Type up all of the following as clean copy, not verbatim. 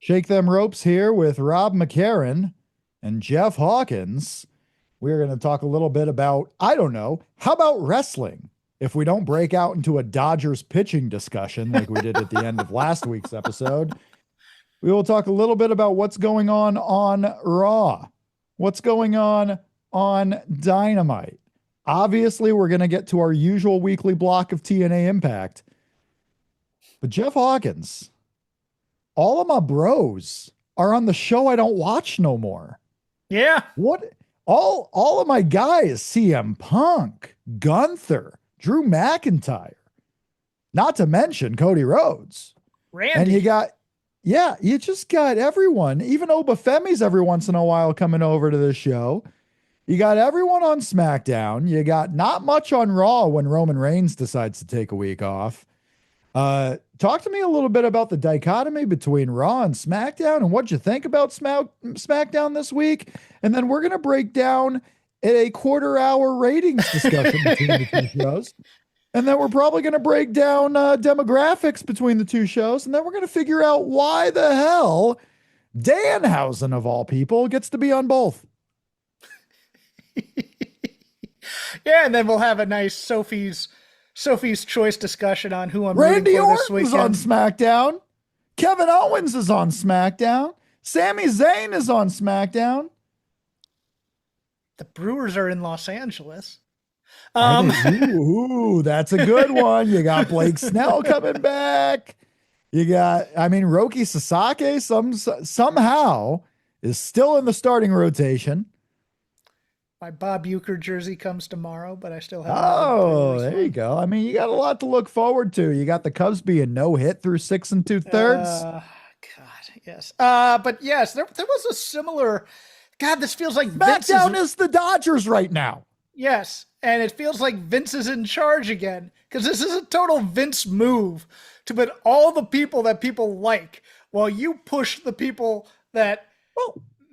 Shake Them Ropes here with Rob McCarran and Jeff Hawkins. We're going to talk a little bit about, I don't know, how about wrestling? If we don't break out into a Dodgers pitching discussion like we did at the end of last week's episode, we will talk a little bit about what's going on Raw, what's going on Dynamite. Obviously, we're going to get to our usual weekly block of TNA Impact. But Jeff Hawkins, all of my bros are on the show I don't watch no more. Yeah. What? All of my guys, CM Punk, Gunther, Drew McIntyre, not to mention Cody Rhodes. Randy. And you just got everyone, even Obafemi's every once in a while coming over to the show. You got everyone on SmackDown. You got not much on Raw when Roman Reigns decides to take a week off. Talk to me a little bit about the dichotomy between Raw and SmackDown and what you think about SmackDown this week. And then we're going to break down a quarter-hour ratings discussion between the two shows. And then we're probably going to break down demographics between the two shows. And then we're going to figure out why the hell Danhausen, of all people, gets to be on both. Yeah, and then we'll have a nice Sophie's Choice discussion on who I'm Randy rooting for this Orton's weekend. on SmackDown. Kevin Owens is on SmackDown. Sami Zayn is on SmackDown. The Brewers are in Los Angeles. Ooh, that's a good one. You got Blake Snell coming back. You got, Roki Sasaki somehow is still in the starting rotation. My Bob Uecker jersey comes tomorrow, but I still have. Oh, there you go. You got a lot to look forward to. You got the Cubs being no hit through 6 2/3. God, yes. But yes, there was a similar. God, this feels like SmackDown is the Dodgers right now. Yes, and it feels like Vince is in charge again because this is a total Vince move to put all the people that people like while you push the people that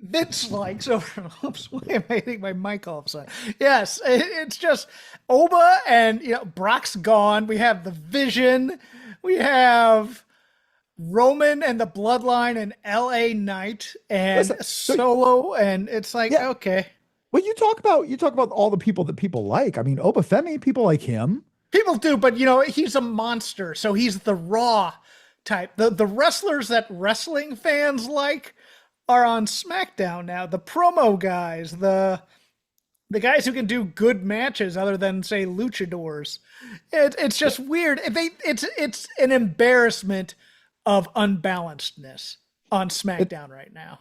Vince likes over. Oops, why am I hitting my mic all of a sudden? Yes, it's just Oba and Brock's gone. We have the Vision. We have Roman and the Bloodline and LA Knight and Solo, and it's like okay. Well, you talk about all the people that people like. Obafemi, people like him. People do, but he's a monster, so he's the Raw type. The wrestlers that wrestling fans like are on SmackDown now. The promo guys, the guys who can do good matches other than say luchadors. It's just weird. It's an embarrassment of unbalancedness on SmackDown right now.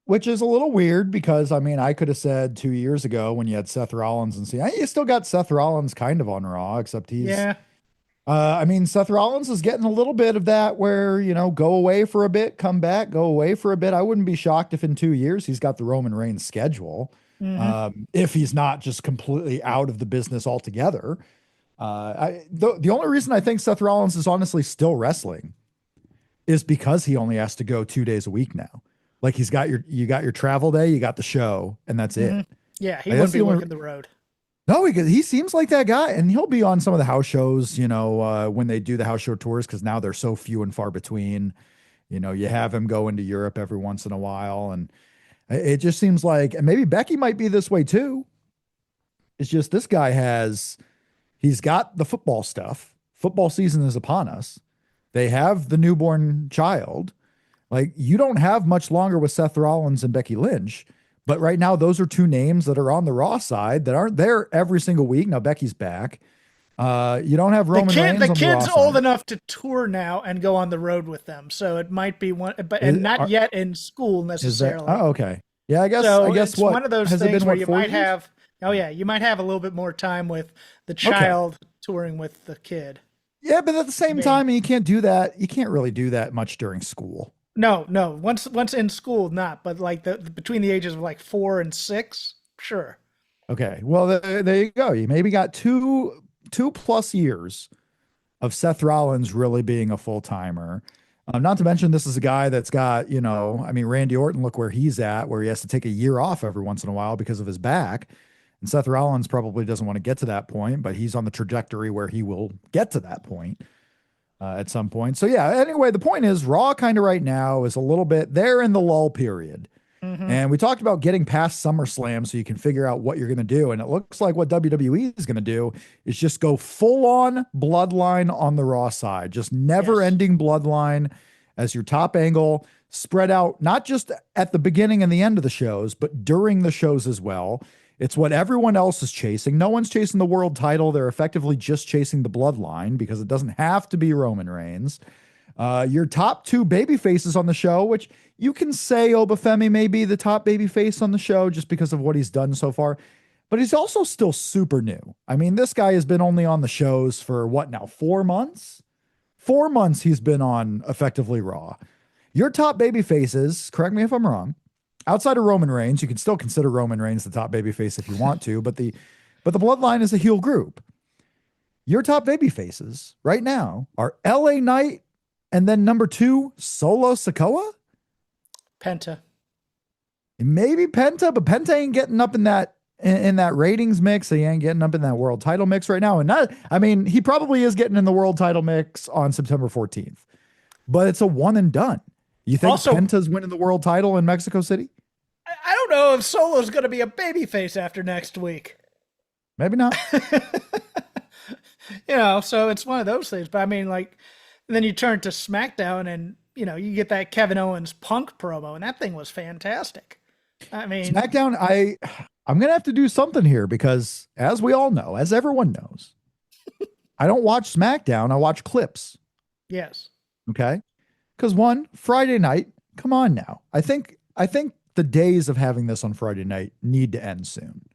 Which is a little weird because, I could have said 2 years ago when you had Seth Rollins and you still got Seth Rollins kind of on Raw, except he's... Yeah. Seth Rollins is getting a little bit of that where, go away for a bit, come back, go away for a bit. I wouldn't be shocked if in 2 years he's got the Roman Reigns schedule. Mm-hmm. If he's not just completely out of the business altogether. The only reason I think Seth Rollins is honestly still wrestling is because he only has to go 2 days a week now. Like you got your travel day, you got the show, and that's it. Yeah, he wouldn't be working the road. No, he seems like that guy, and he'll be on some of the house shows, when they do the house show tours, because now they're so few and far between. You have him go into Europe every once in a while, and it just seems like, and maybe Becky might be this way too. It's just this guy he's got the football stuff. Football season is upon us. They have the newborn child. Like, you don't have much longer with Seth Rollins and Becky Lynch, but right now those are two names that are on the Raw side that aren't there every single week. Now Becky's back. You don't have Roman Reigns. The kid's old enough to tour now and go on the road with them, so it might be one, but not yet in school necessarily. Okay. Yeah, I guess. It's one of those things where you might have. Oh yeah, you might have a little bit more time with the child touring with the kid. Yeah, but at the same time, you can't do that. You can't really do that much during school. No. Once in school, not. But like between the ages of like 4 and 6, sure. Okay. Well, there you go. You maybe got two plus years of Seth Rollins really being a full timer. Not to mention, this is a guy that's got, Randy Orton. Look where he's at, where he has to take a year off every once in a while because of his back. And Seth Rollins probably doesn't want to get to that point, but he's on the trajectory where he will get to that point. at some point. So yeah, anyway, the point is Raw kind of right now is a little bit they're in the lull period. Mm-hmm. And we talked about getting past SummerSlam so you can figure out what you're going to do. And it looks like what WWE is going to do is just go full on bloodline on the Raw side, just never Yes. ending bloodline as your top angle, spread out not just at the beginning and the end of the shows, but during the shows as well. It's what everyone else is chasing. No one's chasing the world title. They're effectively just chasing the bloodline because it doesn't have to be Roman Reigns. Your top two baby faces on the show, which you can say Obafemi may be the top baby face on the show just because of what he's done so far, but he's also still super new. I mean, this guy has been only on the shows for what now, 4 months? 4 months he's been on effectively Raw. Your top baby faces, correct me if I'm wrong, outside of Roman Reigns, you can still consider Roman Reigns the top baby face if you want to, but the bloodline is a heel group. Your top baby faces right now are LA Knight and then number two, Solo Sikoa. Penta. Maybe Penta, but Penta ain't getting up in that ratings mix. He ain't getting up in that world title mix right now. And not, I mean, he probably is getting in the world title mix on September 14th, but it's a one and done. You think Also, Penta's winning the world title in Mexico City? I don't know if Solo's going to be a babyface after next week. Maybe not. So it's one of those things. But I mean, like, then you turn to SmackDown and, you get that Kevin Owens Punk promo, and that thing was fantastic. I mean, SmackDown, I'm gonna have to do something here because, as we all know, as everyone knows, I don't watch SmackDown. I watch clips. yes. Okay, because one Friday night. Come on now. I think the days of having this on Friday night need to end soon.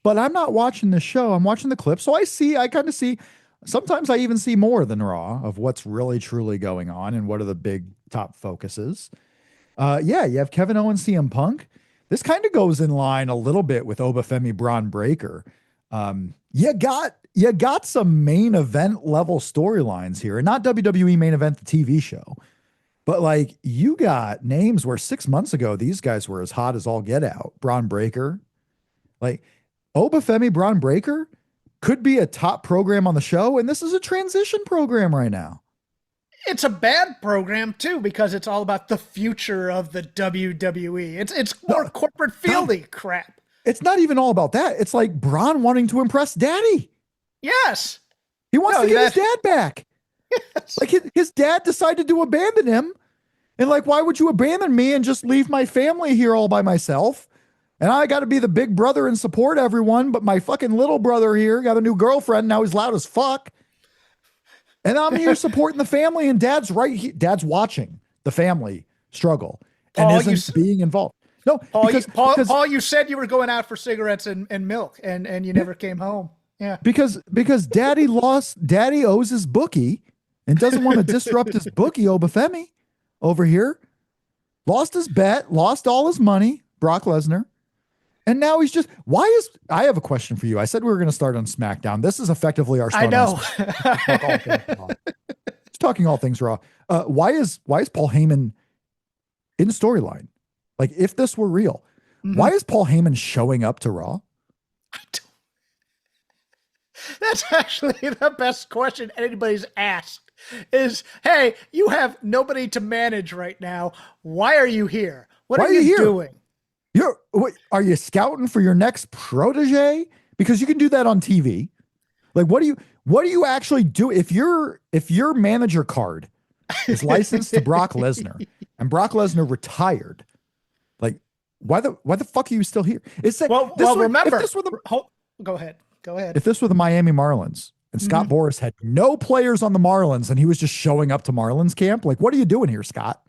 But I'm not watching the show. I'm watching the clips, so I kind of see. Sometimes I even see more than Raw of what's really truly going on and what are the big top focuses. Yeah, you have Kevin Owens, CM Punk. This kind of goes in line a little bit with Obafemi Braun Breaker. You got some main event level storylines here, and not WWE main event, the TV show, but like you got names where 6 months ago these guys were as hot as all get out. Braun Breaker, like Obafemi Braun Breaker could be a top program on the show, and this is a transition program right now. It's a bad program too because it's all about the future of the WWE. It's more corporate fieldy crap. It's not even all about that. It's like Braun wanting to impress Daddy. Yes. He wants to get his dad back. Yes. Like his dad decided to abandon him, and like, why would you abandon me and just leave my family here all by myself? And I got to be the big brother and support everyone, but my fucking little brother here got a new girlfriend. Now he's loud as fuck. And I'm here supporting the family, and dad's right here. Dad's watching the family struggle and Paul, isn't being involved. No, because Paul, you said you were going out for cigarettes and milk, and you never came home. Yeah. because daddy owes his bookie and doesn't want to disrupt his bookie, Obafemi, over here. Lost his bet, lost all his money, Brock Lesnar. And now he's just, I have a question for you. I said we were going to start on SmackDown. This is effectively our start. I know. Just talking all things Raw. Why is Paul Heyman in storyline? Like, if this were real, why is Paul Heyman showing up to Raw? That's actually the best question anybody's asked is, hey, you have nobody to manage right now. Why are you here? What are you doing? Are you scouting for your next protege? Because you can do that on TV. Like, what do you actually do if your manager card is licensed to Brock Lesnar and Brock Lesnar retired? Like, why the fuck are you still here? It's like, remember. Go ahead. If this were the Miami Marlins and Scott Boras had no players on the Marlins and he was just showing up to Marlins camp, like, what are you doing here, Scott?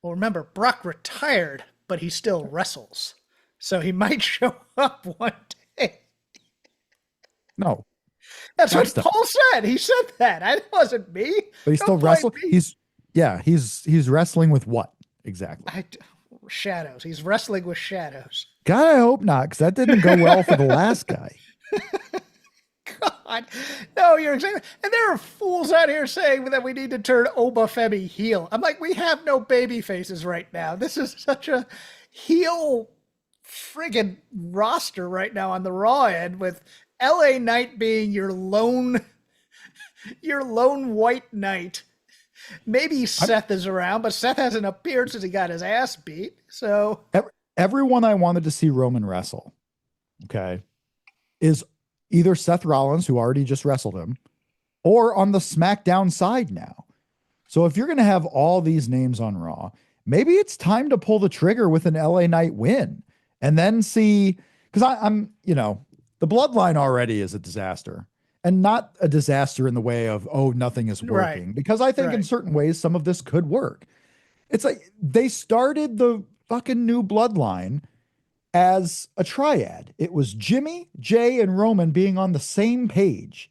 Well, remember, Brock retired, but he still wrestles. So he might show up one day. No. That's what Paul said. He said that. It wasn't me. But he's still wrestling. He's wrestling with what exactly? Shadows. He's wrestling with shadows. God, I hope not, because that didn't go well for the last guy. God. No, you're exactly. And there are fools out here saying that we need to turn Obafemi heel. I'm like, we have no baby faces right now. This is such a heel friggin' roster right now on the Raw end, with LA Knight being your lone Your lone white knight. Maybe I'm, Seth is around, but Seth hasn't appeared since he got his ass beat. So everyone I wanted to see Roman wrestle, okay, is either Seth Rollins, who already just wrestled him, or on the SmackDown side now. So if you're going to have all these names on Raw, maybe it's time to pull the trigger with an LA Knight win and then see, because I'm, the bloodline already is a disaster, and not a disaster in the way of, oh, nothing is right, working, because I think in right. certain ways some of this could work. It's like they started the fucking new bloodline as a triad. It was Jimmy, Jay, and Roman being on the same page,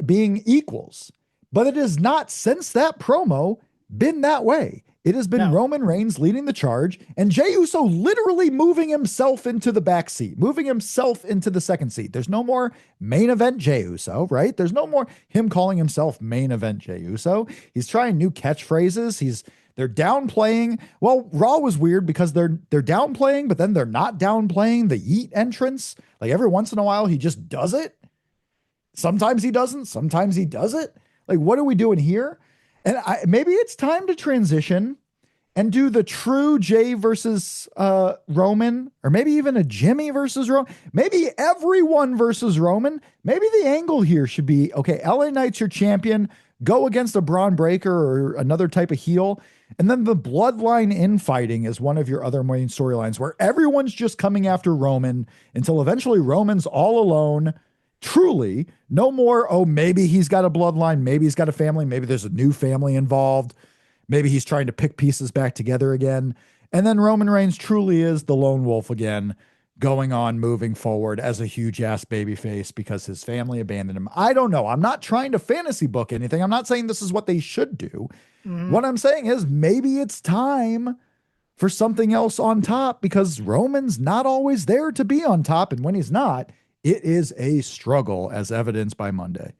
being equals. But it has not, since that promo, been that way. It has been No, Roman Reigns leading the charge and Jey Uso literally moving himself into the back seat, moving himself into the second seat. There's no more main event Jey Uso, right? There's no more him calling himself main event Jey Uso. He's trying new catchphrases. They're downplaying. Well, Raw was weird because they're downplaying, but then they're not downplaying the Yeet entrance. Like every once in a while, he just does it. Sometimes he doesn't. Sometimes he does it. Like, what are we doing here? And maybe it's time to transition and do the true Jay versus Roman, or maybe even a Jimmy versus Roman. Maybe everyone versus Roman. Maybe the angle here should be, okay, LA Knight's your champion. Go against a Braun Breaker or another type of heel. And then the bloodline infighting is one of your other main storylines where everyone's just coming after Roman until eventually Roman's all alone. Truly, no more, oh, maybe he's got a bloodline, maybe he's got a family, maybe there's a new family involved, maybe he's trying to pick pieces back together again. And then Roman Reigns truly is the lone wolf again, going on, moving forward as a huge ass baby face because his family abandoned him. I don't know. I'm not trying to fantasy book anything. I'm not saying this is what they should do. mm-hmm. What I'm saying is maybe it's time for something else on top because Roman's not always there to be on top. And when he's not, it is a struggle as evidenced by Monday.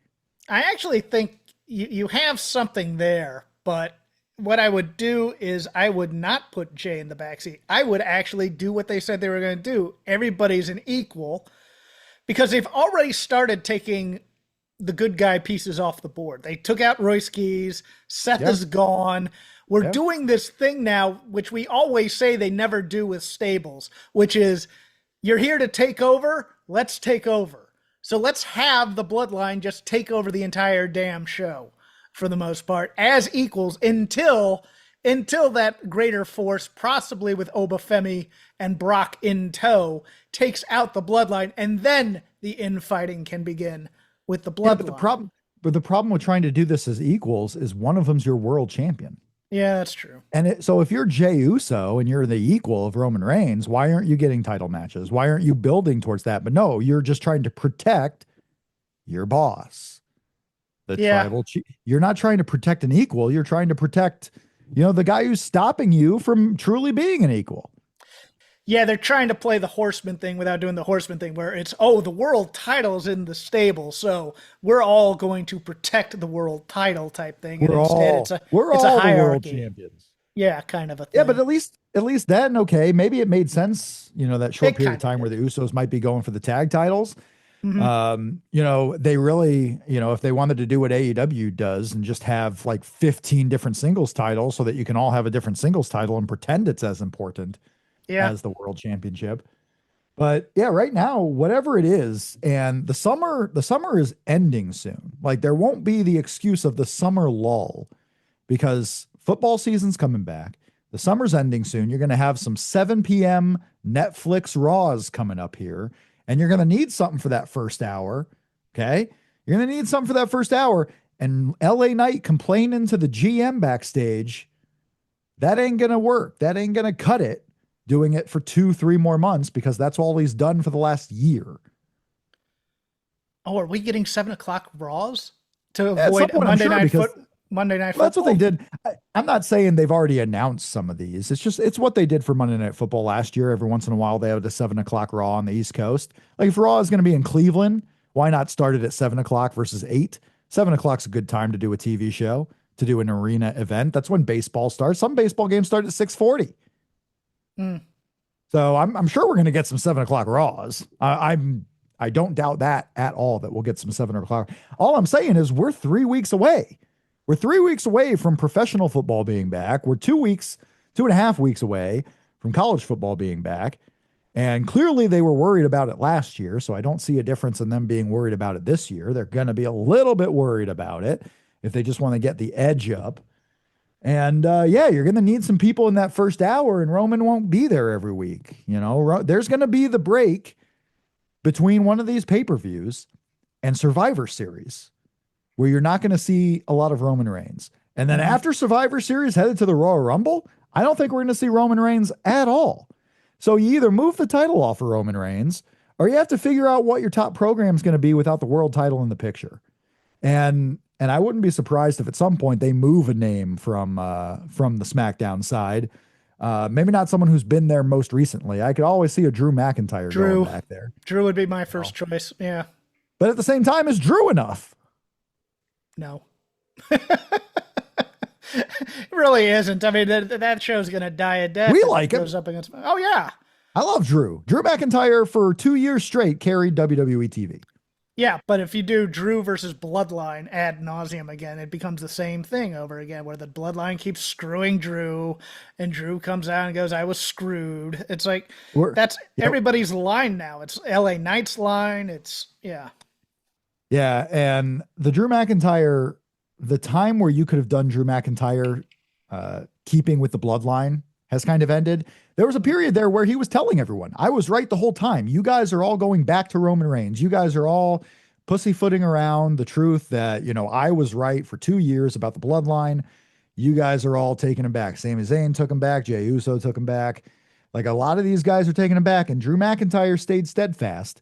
I actually think you have something there, but what I would do is I would not put Jay in the backseat. I would actually do what they said they were going to do. Everybody's an equal because they've already started taking the good guy pieces off the board. They took out Royskis. Seth is gone. We're doing this thing now, which we always say they never do with stables, which is you're here to take over. Let's take over. So let's have the bloodline just take over the entire damn show for the most part as equals until that greater force, possibly with Obafemi and Brock in tow, takes out the bloodline, and then the infighting can begin with the bloodline. Yeah, but the problem with trying to do this as equals is one of them's your world champion. Yeah, that's true. And so if you're Jey Uso and you're the equal of Roman Reigns, why aren't you getting title matches? Why aren't you building towards that? But no, you're just trying to protect your boss. Tribal. You're not trying to protect an equal. You're trying to protect, the guy who's stopping you from truly being an equal. Yeah, they're trying to play the horseman thing without doing the horseman thing where it's, oh, the world title is in the stable, so we're all going to protect the world title type thing. We're all a hierarchy. The world champions. Yeah, kind of a thing. Yeah, but at least then, okay, maybe it made sense, that short period of time where the Usos might be going for the tag titles. Mm-hmm. They really, if they wanted to do what AEW does and just have like 15 different singles titles so that you can all have a different singles title and pretend it's as important as the world championship. But yeah, right now, whatever it is, and the summer is ending soon. Like there won't be the excuse of the summer lull because football season's coming back. The summer's ending soon. You're going to have some 7 p.m. Netflix Raws coming up here, and you're going to need something for that first hour. Okay. You're going to need something for that first hour. And LA Knight complaining to the GM backstage, that ain't going to work. That ain't going to cut it. Doing it for 2-3 more months because that's all he's done for the last year. Oh, are we getting 7:00 Raws to avoid Monday Night Football? That's what they did. I'm not saying they've already announced some of these. It's what they did for Monday Night Football last year. Every once in a while, they have the 7:00 Raw on the East Coast. Like if Raw is going to be in Cleveland, why not start it at 7:00 versus 8? 7:00 is a good time to do a TV show, to do an arena event. That's when baseball starts. Some baseball games start at 6:40. So I'm sure we're going to get some 7:00 Raws. I I don't doubt that at all, that we'll get some 7 o'clock. All I'm saying is we're 3 weeks away. We're 3 weeks away from professional football being back. We're 2 weeks, 2.5 weeks away from college football being back. And clearly they were worried about it last year. So I don't see a difference in them being worried about it this year. They're going to be a little bit worried about it if they just want to get the edge up. And yeah, you're going to need some people in that first hour, and Roman won't be there every week. There's going to be the break between one of these pay-per-views and Survivor Series where you're not going to see a lot of Roman Reigns. And then after Survivor Series headed to the Royal Rumble, I don't think we're going to see Roman Reigns at all. So you either move the title off of Roman Reigns, or you have to figure out what your top program is going to be without the world title in the picture. And I wouldn't be surprised if at some point they move a name from the SmackDown side. Maybe not someone who's been there most recently. I could always see a Drew McIntyre going back there. Drew would be my first choice. Yeah. But at the same time, is Drew enough? No. It really isn't. I mean, that show's going to die a death. We like him. Up against, oh, yeah. I love Drew. Drew McIntyre for 2 years straight carried WWE TV. Yeah, but if you do Drew versus Bloodline ad nauseum again, it becomes the same thing over again, where the Bloodline keeps screwing Drew, and Drew comes out and goes, "I was screwed." It's like that's everybody's line now. It's LA Knight's line. It's yeah, and the Drew McIntyre, the time where you could have done Drew McIntyre, keeping with the Bloodline, has kind of ended. There was a period there where he was telling everyone, I was right the whole time. You guys are all going back to Roman Reigns. You guys are all pussyfooting around the truth that, I was right for 2 years about the Bloodline. You guys are all taking him back. Sami Zayn took him back. Jey Uso took him back. Like, a lot of these guys are taking him back, and Drew McIntyre stayed steadfast.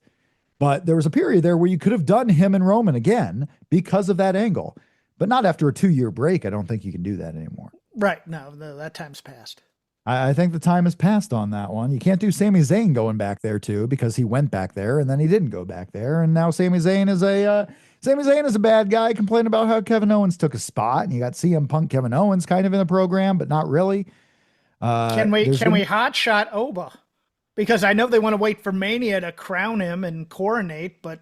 But there was a period there where you could have done him and Roman again because of that angle. But not after a 2-year break. I don't think you can do that anymore. Right. No, that time's passed. I think the time has passed on that one. You can't do Sami Zayn going back there too, because he went back there and then he didn't go back there, and now Sami Zayn is a bad guy complaining about how Kevin Owens took a spot, and you got CM Punk, Kevin Owens kind of in the program, but not really. Can we hotshot Oba? Because I know they want to wait for Mania to crown him and coronate, but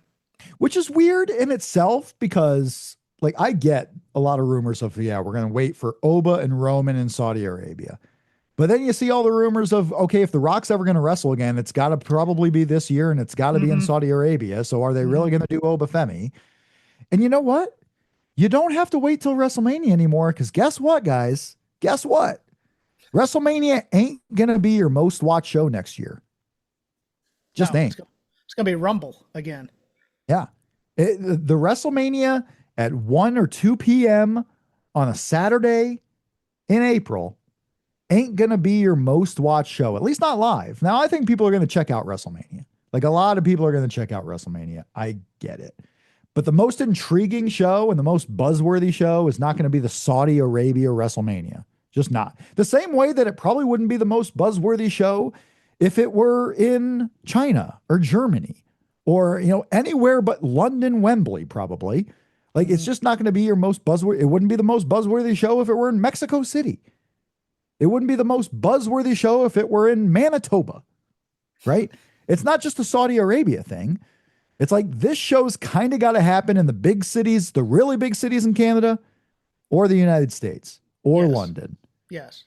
which is weird in itself, because like I get a lot of rumors of we're going to wait for Oba and Roman in Saudi Arabia. But then you see all the rumors of, okay, if The Rock's ever going to wrestle again, it's got to probably be this year, and it's got to be in Saudi Arabia. So are they really going to do Oba Femi? And you know what? You don't have to wait till WrestleMania anymore, because guess what, guys? Guess what? WrestleMania ain't going to be your most watched show next year. Just ain't. It's going to be Rumble again. Yeah. The WrestleMania at 1 or 2 p.m. on a Saturday in April ain't going to be your most watched show, at least not live. Now, I think people are going to check out WrestleMania. Like, a lot of people are going to check out WrestleMania. I get it. But the most intriguing show and the most buzzworthy show is not going to be the Saudi Arabia WrestleMania. Just not. The same way that it probably wouldn't be the most buzzworthy show if it were in China or Germany or, anywhere but London, Wembley, probably. Like, it's just not going to be your most buzzworthy. It wouldn't be the most buzzworthy show if it were in Mexico City. It wouldn't be the most buzzworthy show if it were in Manitoba, right? It's not just a Saudi Arabia thing. It's like this show's kind of got to happen in the big cities, the really big cities in Canada, or the United States, or London. Yes.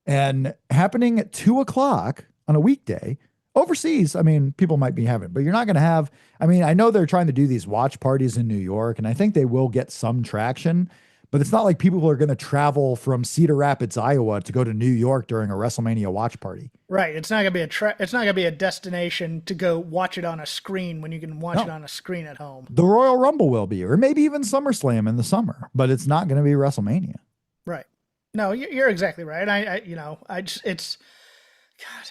And happening at 2:00 on a weekday, overseas, I mean, people might be having it, but you're not going to have, I know they're trying to do these watch parties in New York, and I think they will get some traction. But it's not like people are going to travel from Cedar Rapids, Iowa to go to New York during a WrestleMania watch party. Right. It's not going to be a destination to go watch it on a screen when you can watch it on a screen at home. The Royal Rumble will be, or maybe even SummerSlam in the summer, but it's not going to be WrestleMania. Right. No, you're exactly right. God,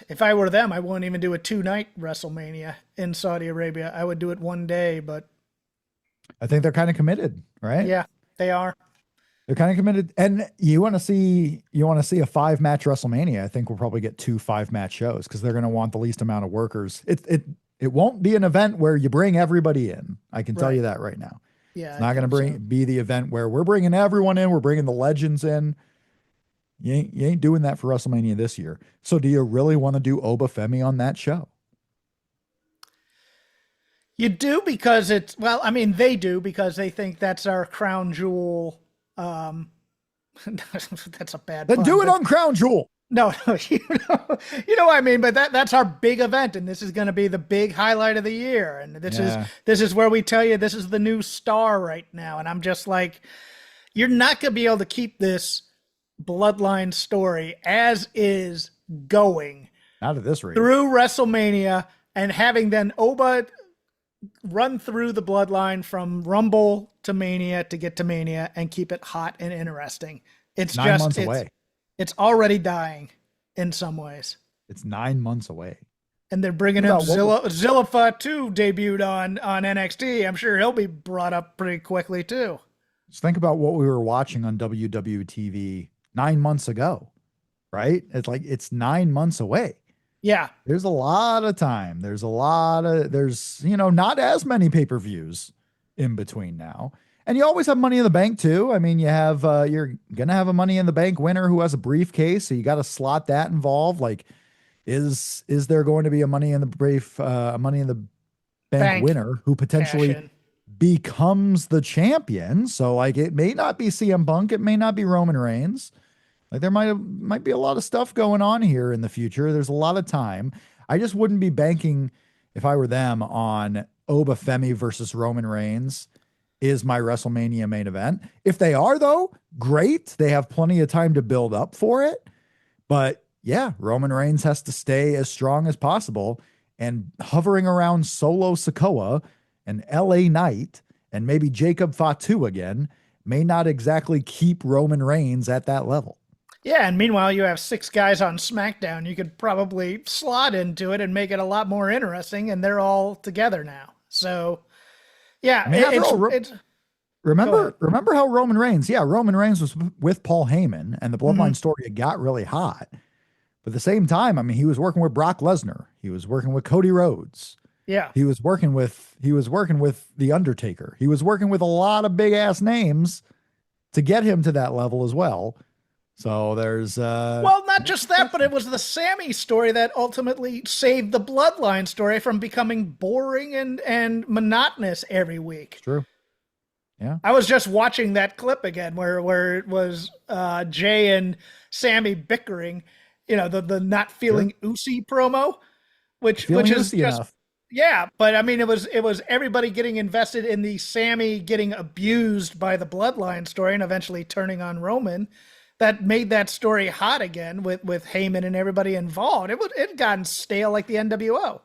if I were them, I wouldn't even do a 2-night WrestleMania in Saudi Arabia. I would do it one day, but I think they're kind of committed, right? Yeah, they are. They're kind of committed. And you want to see a 5-match WrestleMania. I think we'll probably get 2 5-match shows, because they're going to want the least amount of workers. It won't be an event where you bring everybody in. I can tell you that right now. Yeah. It's not going to be the event where we're bringing everyone in. We're bringing the legends in. You ain't doing that for WrestleMania this year. So do you really want to do Oba Femi on that show? You do because it's, well, I mean, they do because they think that's our crown jewel. Um, that's a bad Then pun, do it but on Crown Jewel. no, no, you know what I mean. But that's our big event, and this is going to be the big highlight of the year. And Yeah. this is where we tell you this is the new star right now. And I'm just like, you're not going to be able to keep this bloodline story as is going Not at this rate. through WrestleMania and having then Oba run through the bloodline from Rumble to Mania to get to Mania and keep it hot and interesting. It's Nine just months away. it's already dying in some ways. It's 9 months away. And they're bringing him Zilla Fatu debuted on NXT. I'm sure he'll be brought up pretty quickly too. Just think about what we were watching on WWE TV 9 months ago, right? It's like it's 9 months away. Yeah. There's a lot of time. There's, not as many pay-per-views in between now. And you always have Money in the Bank too. I mean, you're going to have a Money in the Bank winner who has a briefcase. So you got to slot that involved. Like, is there going to be a Money in the Bank winner who potentially becomes the champion? So like, it may not be CM Punk. It may not be Roman Reigns. Like there might be a lot of stuff going on here in the future. There's a lot of time. I just wouldn't be banking, if I were them, on Oba Femi versus Roman Reigns is my WrestleMania main event. If they are though, great. They have plenty of time to build up for it. But yeah, Roman Reigns has to stay as strong as possible, and hovering around Solo Sikoa and LA Knight and maybe Jacob Fatu again may not exactly keep Roman Reigns at that level. Yeah, and meanwhile, you have 6 guys on SmackDown. You could probably slot into it and make it a lot more interesting, and they're all together now. So, yeah, I mean, remember how Roman Reigns was with Paul Heyman, and the Bloodline story got really hot. But at the same time, I mean, he was working with Brock Lesnar. He was working with Cody Rhodes. Yeah. He was working with The Undertaker. He was working with a lot of big ass names to get him to that level as well. So there's well, not just that, but it was the Sammy story that ultimately saved the Bloodline story from becoming boring and monotonous every week. True. Yeah. I was just watching that clip again where it was Jay and Sammy bickering, the not feeling Usi promo, which is just enough. Yeah, but I mean it was everybody getting invested in the Sammy getting abused by the Bloodline story and eventually turning on Roman. That made that story hot again with Heyman and everybody involved. It had gotten stale like the NWO.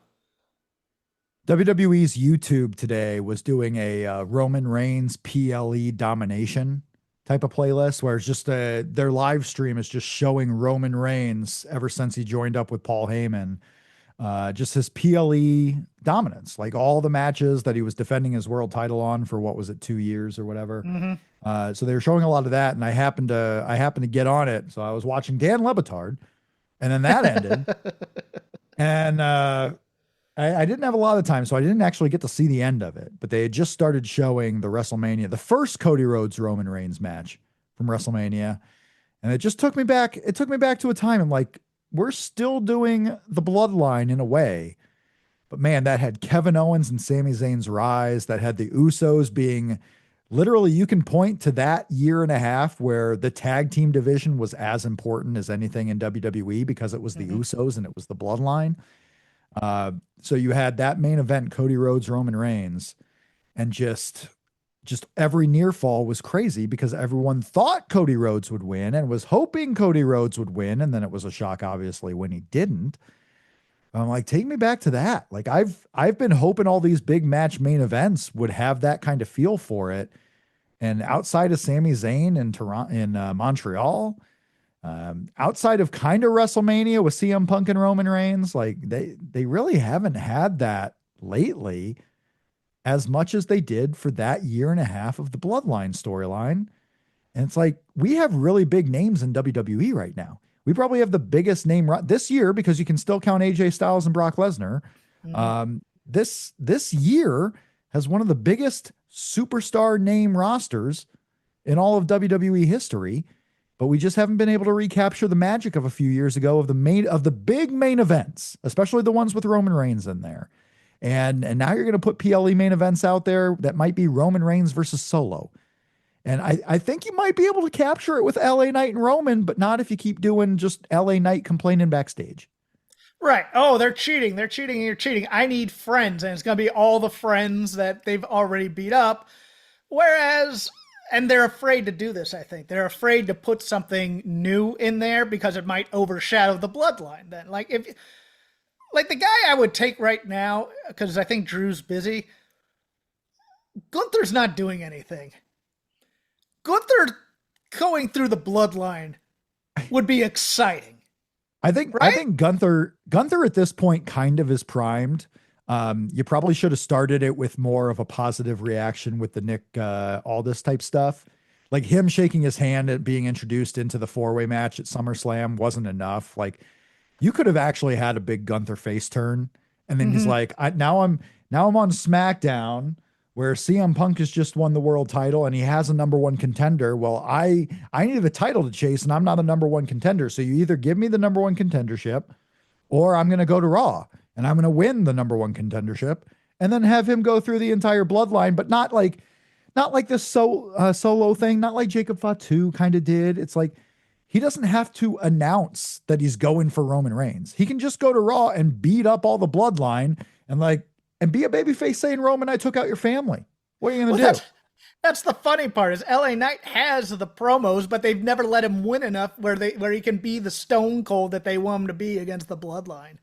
WWE's YouTube today was doing a Roman Reigns PLE domination type of playlist where it's just their live stream is just showing Roman Reigns ever since he joined up with Paul Heyman. Just his PLE dominance, like all the matches that he was defending his world title on for, what was it, 2 years or whatever. So they were showing a lot of that, and I happened to get on it. So I was watching Dan Le Batard, and then that ended, and I didn't have a lot of time, so I didn't actually get to see the end of it. But they had just started showing the WrestleMania, the first Cody Rhodes Roman Reigns match from WrestleMania, and it just took me back. It took me back to a time, and like, we're still doing the Bloodline in a way, but man, that had Kevin Owens and Sami Zayn's rise. That had the Usos being literally, you can point to that year and a half where the tag team division was as important as anything in WWE because it was the Usos and it was the Bloodline. So you had that main event, Cody Rhodes, Roman Reigns, and just every near fall was crazy because everyone thought Cody Rhodes would win and was hoping Cody Rhodes would win. And then it was a shock, obviously, when he didn't. I'm like, take me back to that. Like I've been hoping all these big match main events would have that kind of feel for it. And outside of Sami Zayn in Toronto, in Montreal, outside of kind of WrestleMania with CM Punk and Roman Reigns, like they really haven't had that lately as much as they did for that year and a half of the Bloodline storyline. And it's like, we have really big names in WWE right now. We probably have the biggest name this year because you can still count AJ Styles and Brock Lesnar. This year has one of the biggest superstar name rosters in all of WWE history, but we just haven't been able to recapture the magic of a few years ago of the big main events, especially the ones with Roman Reigns in there. And now you're going to put PLE main events out there that might be Roman Reigns versus Solo. And I think you might be able to capture it with LA Knight and Roman, but not if you keep doing just LA Knight complaining backstage. Right. Oh, they're cheating. They're cheating and you're cheating. I need friends. And it's going to be all the friends that they've already beat up. Whereas, and they're afraid to do this, I think. They're afraid to put something new in there because it might overshadow the bloodline. Then, like the guy I would take right now, because I think Drew's busy, Gunther's not doing anything. Gunther going through the bloodline would be exciting. I think right? Gunther at this point kind of is primed. You probably should have started it with more of a positive reaction with the Nick Aldis type stuff. Like him shaking his hand at being introduced into the four-way match at SummerSlam wasn't enough. Like you could have actually had a big Gunther face turn, and then he's like, now I'm on SmackDown where CM Punk has just won the world title and he has a number one contender. Well, I need a title to chase and I'm not a number one contender. So you either give me the number one contendership or I'm going to go to Raw and I'm going to win the number one contendership and then have him go through the entire bloodline, but not like this solo thing, not like Jacob Fatu kind of did. It's like, he doesn't have to announce that he's going for Roman Reigns. He can just go to Raw and beat up all the bloodline and be a babyface saying, Roman, I took out your family. What are you going to do? That's the funny part is LA Knight has the promos, but they've never let him win enough where he can be the Stone Cold that they want him to be against the bloodline.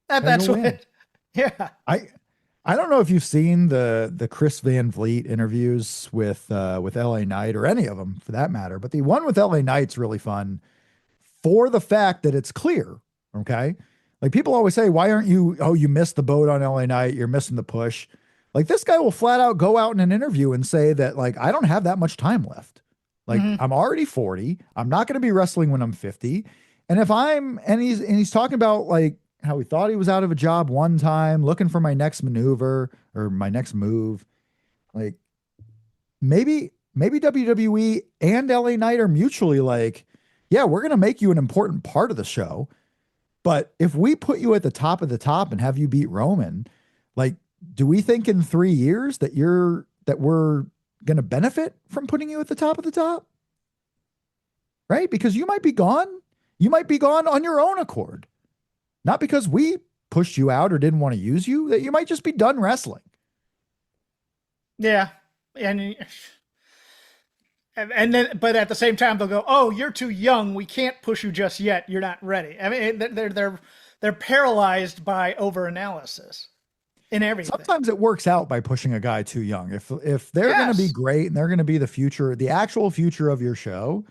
That's what. Yeah. I don't know if you've seen the Chris Van Vliet interviews with LA Knight or any of them for that matter, but the one with LA Knight's really fun for the fact that it's clear. Okay. Like people always say, why aren't you, you missed the boat on LA Knight. You're missing the push. Like this guy will flat out go out in an interview and say that like, I don't have that much time left. Like I'm already 40. I'm not going to be wrestling when I'm 50. And he's talking about like how he thought he was out of a job one time, looking for my next maneuver or my next move. Like maybe WWE and LA Knight are mutually like, yeah, we're going to make you an important part of the show. But if we put you at the top of the top and have you beat Roman, like, do we think in 3 years that we're going to benefit from putting you at the top of the top? Right? Because you might be gone. You might be gone on your own accord. Not because we pushed you out or didn't want to use you, that you might just be done wrestling. Yeah. And then, but at the same time, they'll go, "Oh, you're too young. We can't push you just yet. You're not ready." I mean, they're paralyzed by overanalysis in everything. Sometimes it works out by pushing a guy too young. If they're going to be great and they're going to be the future, the actual future of your show,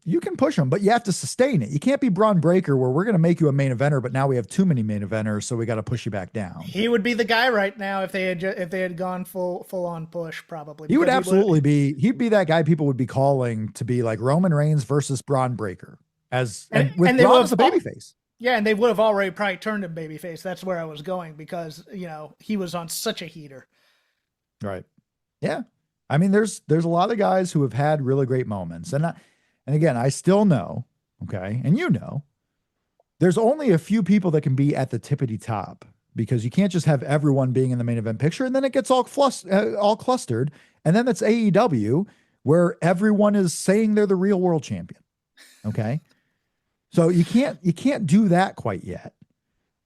you can push them, but you have to sustain it. You can't be Braun Breaker where we're going to make you a main eventer, but now we have too many main eventers, so we got to push you back down. He would be the guy right now if they had gone full on push, probably. He would absolutely be. He'd be that guy people would be calling to be like Roman Reigns versus Braun Breaker and with Braun as a babyface. Yeah, and they would have already probably turned him babyface. That's where I was going because he was on such a heater. Right. Yeah. I mean, there's a lot of guys who have had really great moments, and again, I still know, okay, and there's only a few people that can be at the tippity top because you can't just have everyone being in the main event picture, and then it gets all clustered, and then it's AEW where everyone is saying they're the real world champion, okay? So you can't do that quite yet,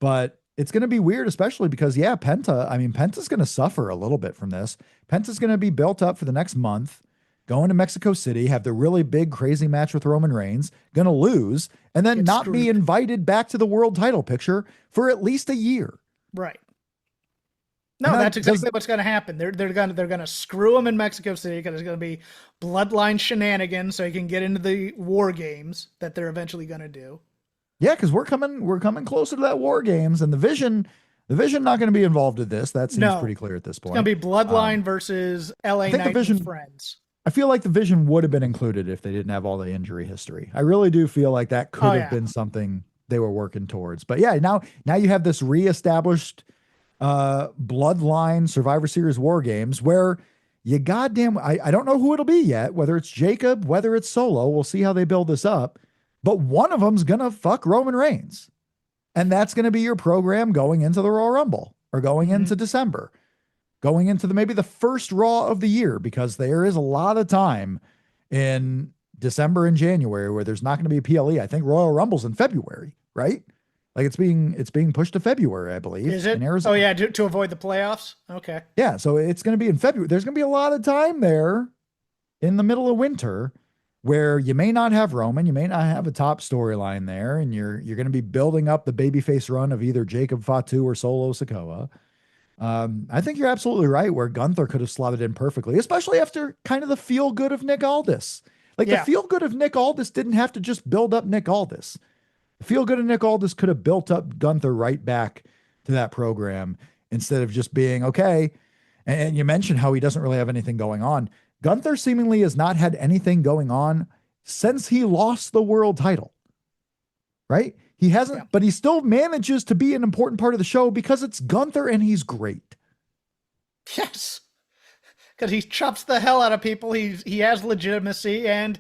but it's going to be weird, especially because Penta's going to suffer a little bit from this. Penta's going to be built up for the next month. Going to Mexico City, have the really big, crazy match with Roman Reigns, going to lose, and then not be invited back to the world title picture for at least a year. Right. No, that's exactly what's going to happen. They're going to screw him in Mexico City because it's going to be bloodline shenanigans, so he can get into the war games that they're eventually going to do. Yeah, because we're coming closer to that war games, and the Vision not going to be involved in this. That seems pretty clear at this point. It's going to be Bloodline versus LA Knight and friends. I feel like the Vision would have been included if they didn't have all the injury history. I really do feel like that could have been something they were working towards. But yeah, now you have this reestablished Bloodline Survivor Series War Games where I don't know who it'll be yet, whether it's Jacob, whether it's Solo. We'll see how they build this up. But one of them's going to fuck Roman Reigns. And that's going to be your program going into the Royal Rumble. or going Mm-hmm. into December, going into maybe the first Raw of the year, because there is a lot of time in December and January where there's not going to be a PLE. I think Royal Rumble's in February, right? Like it's being pushed to February, I believe, Is in it? Oh Arizona. yeah, to avoid the playoffs. Okay. Yeah, so it's going to be in February. There's going to be a lot of time there in the middle of winter where you may not have Roman, you may not have a top storyline there, and you're going to be building up the babyface run of either Jacob Fatu or Solo Sikoa. I think you're absolutely right where Gunther could have slotted in perfectly, especially after kind of the feel good of Nick Aldis. Like the Yeah. feel good of Nick Aldis didn't have to just build up Nick Aldis. The feel good of Nick Aldis could have built up Gunther right back to that program instead of just being okay. And you mentioned how he doesn't really have anything going on. Gunther seemingly has not had anything going on since he lost the world title, right? He Yeah. hasn't, but he still manages to be an important part of the show because it's Gunther and he's great. Yes. Because he chops the hell out of people. He has legitimacy, and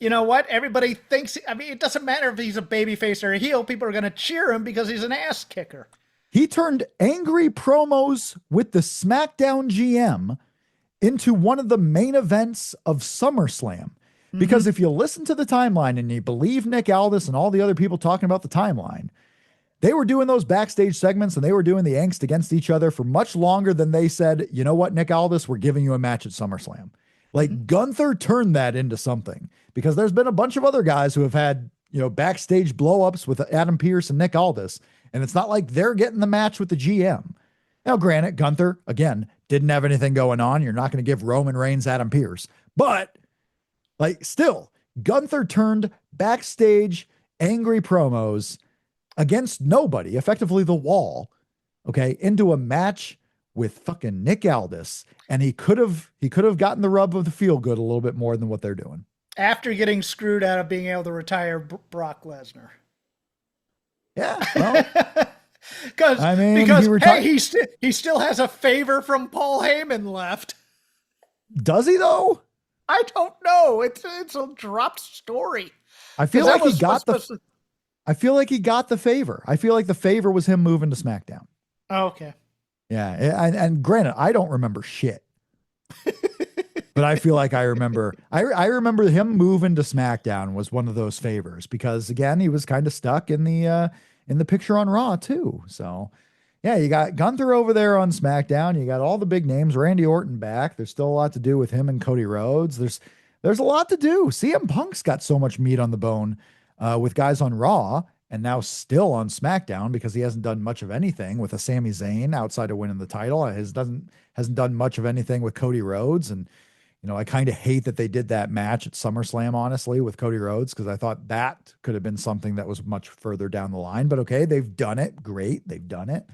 you know what? Everybody thinks. I mean, it doesn't matter if he's a babyface or a heel. People are going to cheer him because he's an ass kicker. He turned angry promos with the SmackDown GM into one of the main events of SummerSlam. Mm-hmm. Because if you listen to the timeline and you believe Nick Aldis and all the other people talking about the timeline, they were doing those backstage segments and they were doing the angst against each other for much longer than they said, you know what, Nick Aldis, we're giving you a match at SummerSlam. Mm-hmm. Like Gunther turned that into something because there's been a bunch of other guys who have had, backstage blowups with Adam Pearce and Nick Aldis. And it's not like they're getting the match with the GM. Now, granted, Gunther, again, didn't have anything going on. You're not going to give Roman Reigns Adam Pearce. But, like, still, Gunther turned backstage angry promos against nobody, effectively the wall, okay, into a match with fucking Nick Aldis. And he could have gotten the rub of the feel good a little bit more than what they're doing. After getting screwed out of being able to retire Brock Lesnar. Yeah, well, Because I mean, because he hey, retired. he still has a favor from Paul Heyman left. Does he though? I don't know. It's a dropped story. I feel Because like he got the. I feel like he got the favor. I feel like the favor was him moving to SmackDown. Oh, okay. Yeah, and granted, I don't remember shit, but I feel like I remember. I remember him moving to SmackDown was one of those favors because again, he was kind of stuck in the picture on Raw too. So yeah, you got Gunther over there on SmackDown. You got all the big names. Randy Orton back. There's still a lot to do with him and Cody Rhodes. There's a lot to do. CM Punk's got so much meat on the bone with guys on Raw and now still on SmackDown because he hasn't done much of anything with a Sami Zayn outside of winning the title. Hasn't done much of anything with Cody Rhodes. And I kind of hate that they did that match at SummerSlam, honestly, with Cody Rhodes, because I thought that could have been something that was much further down the line. But okay, they've done it. Great, they've done it.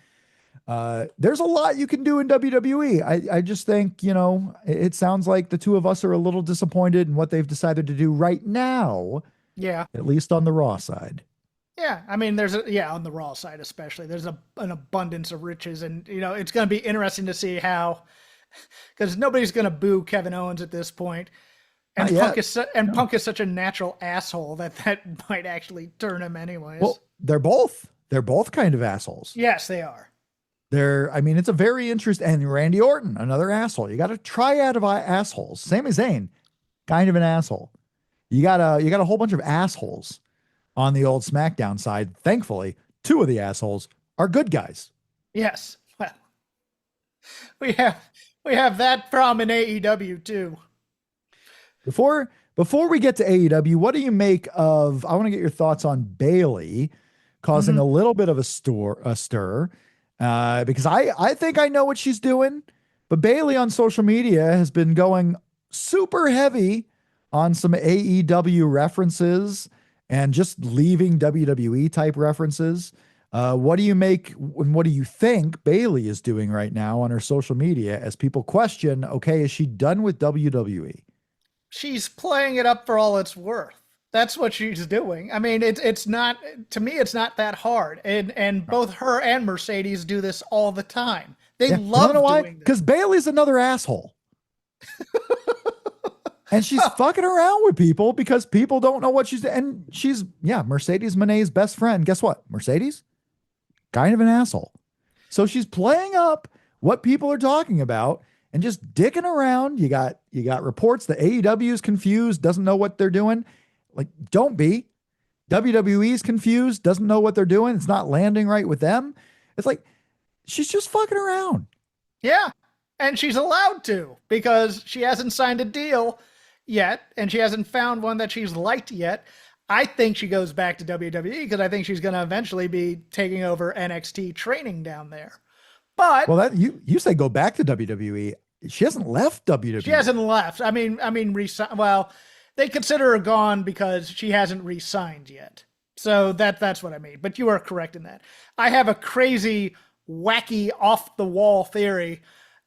There's a lot you can do in WWE. I just think, it sounds like the two of us are a little disappointed in what they've decided to do right now, Yeah. at least on the Raw side. Yeah, I mean, on the Raw side especially, there's an abundance of riches, and it's going to be interesting to see how, because nobody's going to boo Kevin Owens at this point, and Not yet. No. Punk is such a natural asshole that might actually turn him anyways. Well, they're both kind of assholes. Yes, they are. I mean, it's a very interesting, and Randy Orton, another asshole. You got a triad of assholes. Sami Zayn, kind of an asshole. You got a whole bunch of assholes on the old SmackDown side. Thankfully, two of the assholes are good guys. Yes. Well, we have that problem in AEW too. Before we get to AEW, what do you make of? I want to get your thoughts on Bailey causing Mhm. a little bit of a stir, because I think I know what she's doing, but Bailey on social media has been going super heavy on some AEW references and just leaving WWE type references. What do you make and what do you think Bailey is doing right now on her social media as people question, okay, is she done with WWE? She's playing it up for all it's worth. That's what she's doing. I mean, it's not, to me, it's not that hard. And both her and Mercedes do this all the time. They Yeah. love You know why? doing this. Because Bailey's another asshole. And she's fucking around with people because people don't know what and she's Mercedes Monet's best friend. Guess what? Mercedes, kind of an asshole. So she's playing up what people are talking about and just dicking around. You got reports that AEW is confused, doesn't know what they're doing. Like, don't be. WWE is confused, doesn't know what they're doing. It's not landing right with them. It's like she's just fucking around. Yeah. And she's allowed to because she hasn't signed a deal yet and she hasn't found one that she's liked yet. I think she goes back to WWE because I think she's going to eventually be taking over NXT training down there. But Well, that you say go back to WWE. She hasn't left she WWE. hasn't left. Well, they consider her gone because she hasn't re-signed yet. So that's what I mean. But you are correct in that. I have a crazy, wacky, off the wall theory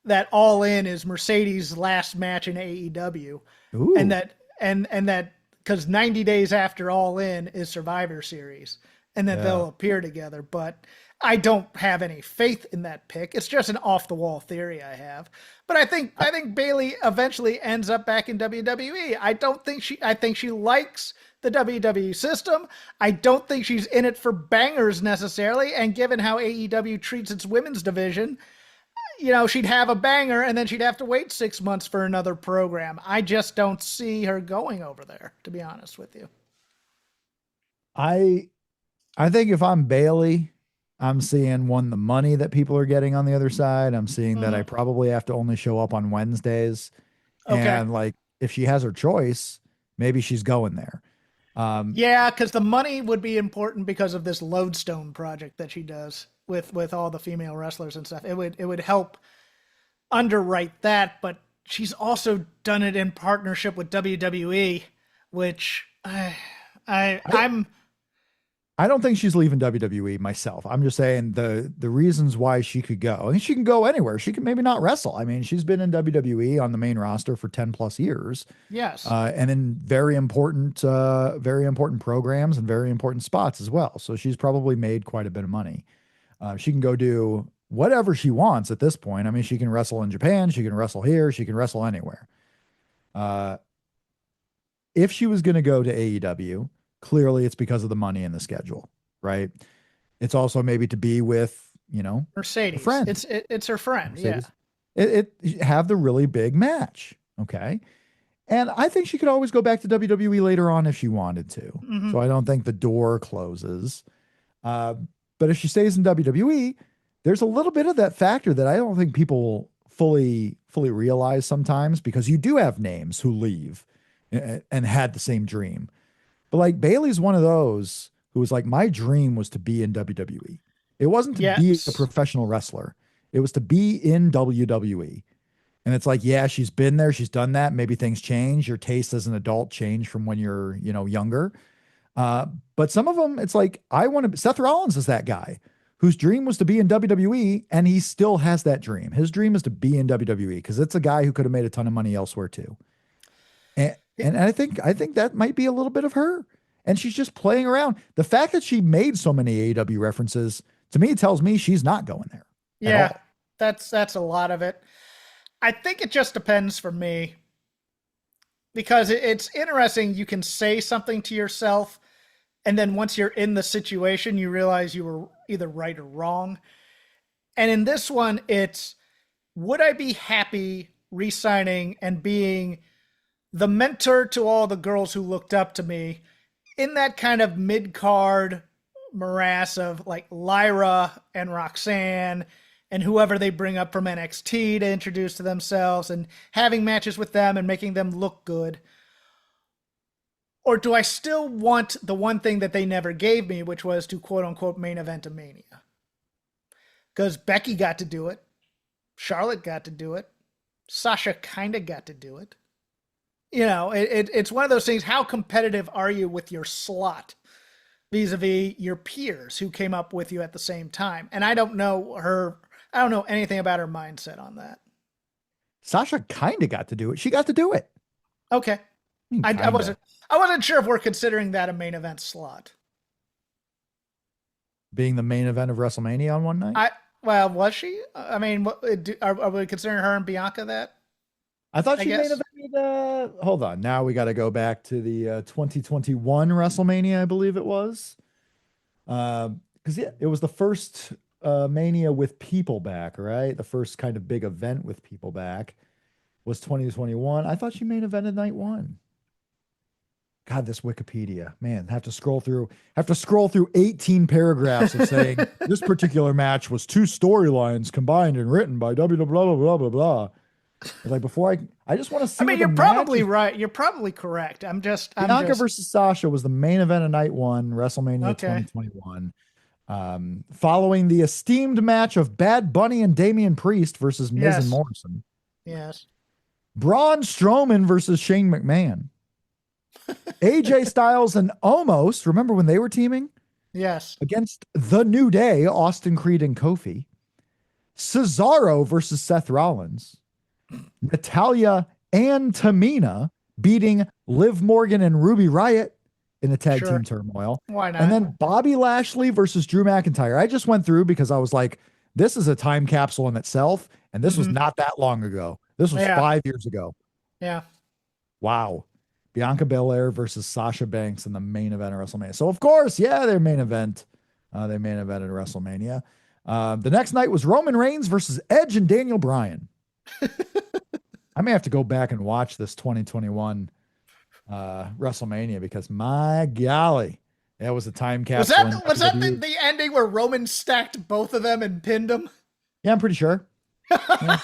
that All In is Mercedes' last match in AEW, and Ooh. that because 90 days after All In is Survivor Series, and that Yeah. they'll appear together. But I don't have any faith in that pick. It's just an off the wall theory I have. But I think Bayley eventually ends up back in WWE. I think she likes the WWE system. I don't think she's in it for bangers necessarily. And given how AEW treats its women's division, she'd have a banger and then she'd have to wait 6 months for another program. I just don't see her going over there, to be honest with you. I I think if I'm Bailey, I'm seeing one, the money that people are getting on the other side. I'm seeing that I Mm-hmm. probably have to only show up on Wednesdays. Okay. And like if she has her choice, maybe she's going there. Um, Yeah, because the money would be important because of this lodestone project that she does with all the female wrestlers and stuff. It would help underwrite that, but she's also done it in partnership with WWE, which I I I'm I don't think she's leaving WWE myself. I'm just saying the reasons why she could go. I mean, she can go anywhere. She can maybe not wrestle. I mean, she's been in WWE on the main roster for 10 plus years, yes. and in very important programs and very important spots as well. So she's probably made quite a bit of money. She can go do whatever she wants at this point. I mean, she can wrestle in Japan. She can wrestle here. She can wrestle anywhere. Uh, if she was going to go to AEW, clearly it's because of the money and the schedule, right? It's also maybe to be with, a Mercedes. friend, It's her friend. Yeah. Mercedes. It have the really big match, okay? And I think she could always go back to WWE later on if she wanted to. Hmm. So I don't think the door closes. Uh, but if she stays in WWE, there's a little bit of that factor that I don't think people fully realize sometimes because you do have names who leave and had the same dream. But like Bailey's one of those who was like, my dream was to be in WWE. It wasn't to be a Yes. professional wrestler. It was to be in WWE. And it's like, yeah, she's been there, she's done that. Maybe things change. Your taste as an adult change from when you're, younger. Uh, but some of them, it's like, I want to. Seth Rollins is that guy whose dream was to be in WWE, and he still has that dream. His dream is to be in WWE because it's a guy who could have made a ton of money elsewhere too. And Y- and I think that might be a little bit of her. And she's just playing around. The fact that she made so many AEW references to me tells me she's not going there at Yeah. all. That's a lot of it. I think it just depends for me because it's interesting. You can say something to yourself, and then once you're in the situation, you realize you were either right or wrong. And in this one, it's would I be happy re signing and being the mentor to all the girls who looked up to me in that kind of mid card morass of like Lyra and Roxanne and whoever they bring up from NXT to introduce to themselves and having matches with them and making them look good? Or do I still want the one thing that they never gave me, which was to quote unquote main event a Mania? Because Becky got to do it, Charlotte got to do it, Sasha kind of got to do it. It's one of those things. How competitive are you with your slot vis-a-vis your peers who came up with you at the same time? And I don't know her. I don't know anything about her mindset on that. Sasha kind of got to do it. She got to do it. Okay, I mean, I kind of wasn't sure if we're considering that a main event slot. being the main event of WrestleMania on one night. I well, was she? I mean, are we considering her and Bianca that? I thought I she main guess. evented. Hold on. Now we got to go back to the 2021 WrestleMania, I believe it was. Because yeah, it was the first. Mania with people back, right? The first kind of big event with people back was 2021. I thought she main evented night one. God, this Wikipedia, man, have to scroll through 18 paragraphs of saying this particular match was two storylines combined and written by W blah blah blah blah blah. Like before I just want to see I mean, what the you're match probably is. right. You're probably correct. I'm Bianca just versus Sasha was the main event of night one, WrestleMania okay. 2021. Following the esteemed match of Bad Bunny and Damian Priest versus Miz and Yes. Morrison. Yes. Braun Strowman versus Shane McMahon. AJ Styles and Omos, remember when they were teaming? Yes. Against The New Day, Austin Creed and Kofi. Cesaro versus Seth Rollins. Natalia and Tamina beating Liv Morgan and Ruby Riott in a tag Sure. team turmoil. Why not? And then Bobby Lashley versus Drew McIntyre. I just went through because I was like, this is a time capsule in itself. And this was Hmm. not that long ago. This was Yeah. 5 years ago. Yeah. Wow. Bianca Belair versus Sasha Banks in the main event of WrestleMania. So, of course, yeah, their main event. They main evented WrestleMania. The next night was Roman Reigns versus Edge and Daniel Bryan. I may have to go back and watch this 2021 WrestleMania because my golly, that was a time Was capsule in that was that WWE. the ending where Roman stacked both of them and pinned them? Yeah, I'm pretty sure. Yeah.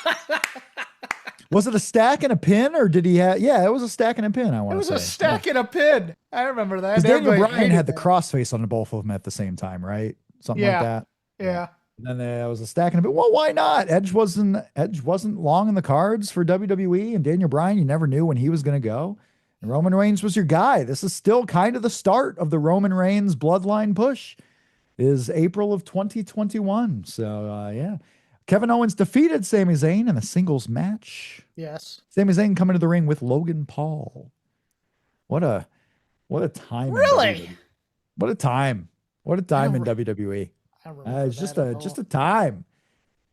Was it a stack and a pin, or did he have? Yeah, it was a stack and a pin. I It want was to a say stack and a pin. I remember that. because Daniel Everybody Bryan hated had the that. crossface on both of them at the same time, right? Something like Yeah. that. Yeah. Yeah. And then there was a stack and a bit. Well, why not? Edge wasn't long in the cards for WWE, and Daniel Bryan, you never knew when he was going to go. And Roman Reigns was your guy. This is still kind of the start of the Roman Reigns bloodline push. Is April of 2021. So yeah, Kevin Owens defeated Sami Zayn in a singles match. Yes. Sami Zayn coming to the ring with Logan Paul. What a time in Really? WWE. What a time. What a I time don't in re- WWE. I don't remember It's just that at just all. a time.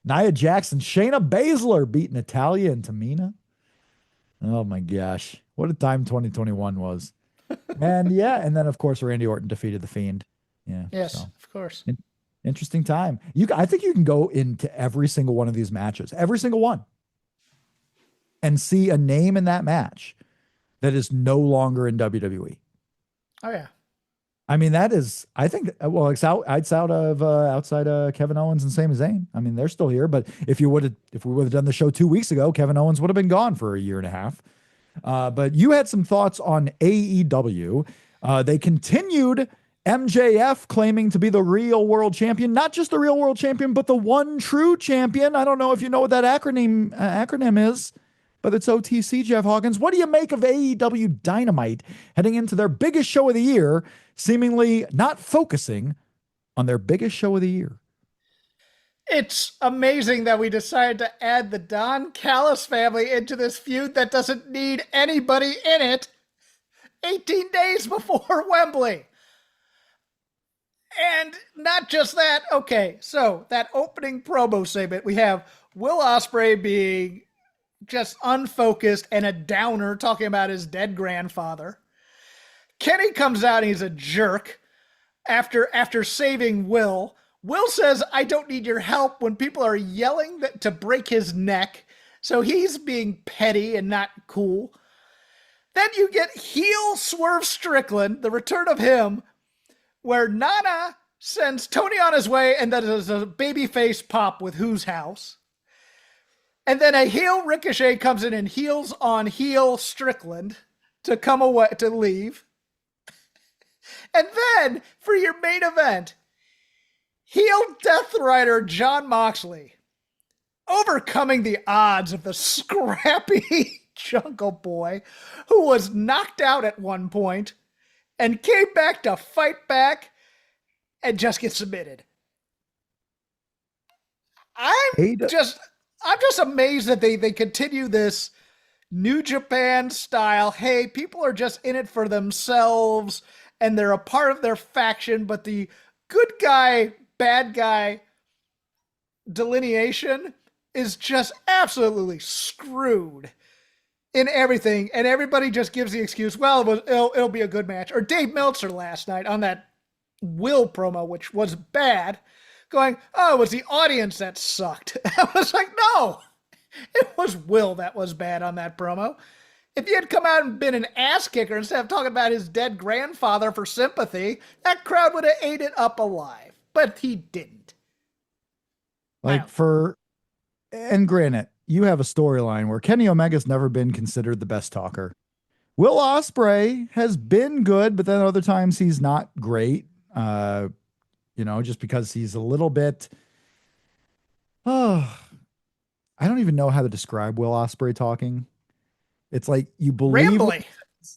Nia Jackson, Shayna Baszler beat Natalia and Tamina. Oh my gosh. What a time 2021 was. And yeah, and then of course Randy Orton defeated the Fiend. Yeah. Yes, So of course. interesting time. I think you can go into every single one of these matches, every single one, and see a name in that match that is no longer in WWE. Oh yeah. I mean, that is, I think, well, it's outside of Kevin Owens and Sami Zayn. I mean, they're still here, but if we would have done the show 2 weeks ago, Kevin Owens would have been gone for a year and a half. But you had some thoughts on AEW. They continued MJF claiming to be the real world champion, not just the real world champion, but the one true champion. I don't know if you know what that acronym is, but it's OTC, Jeff Hawkins. What do you make of AEW Dynamite heading into their biggest show of the year, seemingly not focusing on their biggest show of the year? It's amazing that we decided to add the Don Callis family into this feud that doesn't need anybody in it 18 days before Wembley. And not just that. Okay, so that opening promo segment, we have Will Ospreay being just unfocused and a downer talking about his dead grandfather. Kenny comes out and he's a jerk after saving Will. Will says, I don't need your help when people are yelling to break his neck. So he's being petty and not cool. Then you get heel Swerve Strickland, the return of him, where Nana sends Tony on his way and then there's a babyface pop with Who's House. And then a heel Ricochet comes in and heels on heel Strickland to come away, to leave. And then for your main event, heel Death Rider Jon Moxley overcoming the odds of the scrappy Jungle Boy who was knocked out at one point and came back to fight back and just get submitted. I'm just amazed that they continue this New Japan style. Hey, people are just in it for themselves and they're a part of their faction, but the good guy, bad guy delineation is just absolutely screwed in everything. And everybody just gives the excuse, well, it'll be a good match. Or Dave Meltzer last night on that Will promo, which was bad, going, "Oh, it was the audience that sucked." I was like, "No, it was Will that was bad on that promo." If he had come out and been an ass kicker instead of talking about his dead grandfather for sympathy, that crowd would have ate it up alive. But he didn't. Like for, and granted, you have a storyline where Kenny Omega's never been considered the best talker. Will Ospreay has been good, but then other times he's not great. Just because he's a little bit. Oh, I don't even know how to describe Will Ospreay talking. It's like you believe, Rambly.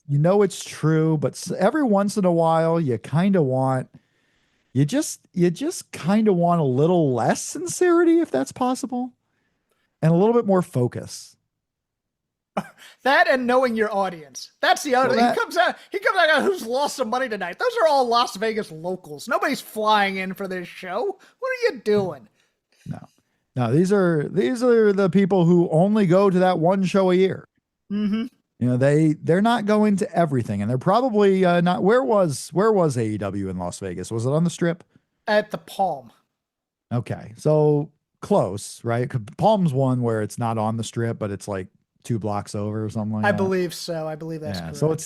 you know it's true, but every once in a while you kind of want, you just kind of want a little less sincerity if that's possible, and a little bit more focus. That and knowing your audience. That's the other. Well, He comes out. He comes out. Who's lost some money tonight? Those are all Las Vegas locals. Nobody's flying in for this show. What are you doing? no, no, these are the people who only go to that one show a year. Mm-hmm. They're not going to everything, and they're probably not. Where was AEW in Las Vegas? Was it on the Strip? At the Palm. Okay, so close, right? 'Cause Palm's one where it's not on the Strip, but it's like 2 blocks over or something like I that. believe so. I believe that's correct. So it's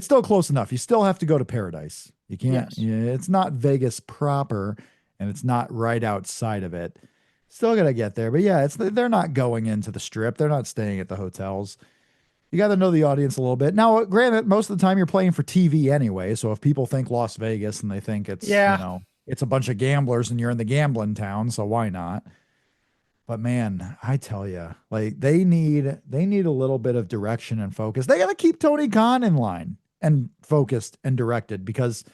still close enough. You still have to go to Paradise. You can't. Yes. Yeah, it's not Vegas proper, and it's not right outside of it. Still gotta get there, but yeah, they're not going into the Strip. They're not staying at the hotels. You got to know the audience a little bit. Now, granted, most of the time you're playing for TV anyway. So if people think Las Vegas and they think it's, Yeah. it's a bunch of gamblers and you're in the gambling town, so why not? But man, I tell you, like they need a little bit of direction and focus. They got to keep Tony Khan in line and focused and directed, because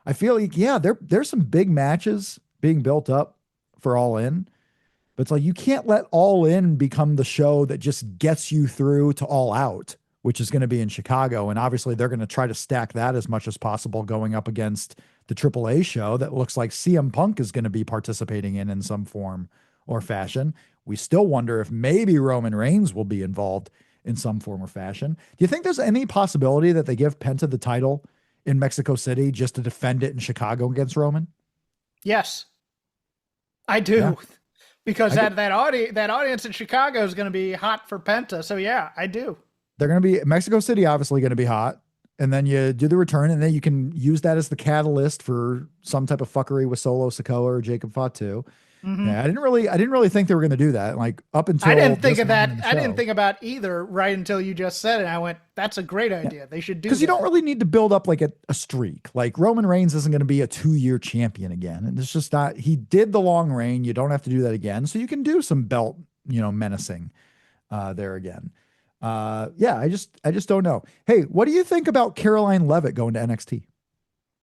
I feel like, yeah, there's some big matches being built up for All In. But it's like you can't let All In become the show that just gets you through to All Out, which is going to be in Chicago. And obviously they're going to try to stack that as much as possible going up against the AAA show that looks like CM Punk is going to be participating in some form or fashion. We still wonder if maybe Roman Reigns will be involved in some form or fashion. Do you think there's any possibility that they give Penta the title in Mexico City just to defend it in Chicago against Roman? Yes. I do. Yeah. Because that audience in Chicago is going to be hot for Penta. So yeah, I do. They're going to be Mexico City, obviously going to be hot. And then you do the return, and then you can use that as the catalyst for some type of fuckery with Solo Sikoa or Jacob Fatu. Mm-hmm. Yeah, I didn't really think they were going to do that. Like up until I didn't think this of that. moment in the I didn't show. think about either right until you just said it. I went, that's a great idea. They should do Because you that. don't really need to build up like a streak. Like Roman Reigns isn't going to be a 2-year champion again. And it's just not, he did the long reign. You don't have to do that again. So you can do some belt, menacing there again. Yeah, I just don't know. Hey, what do you think about Caroline Levitt going to NXT?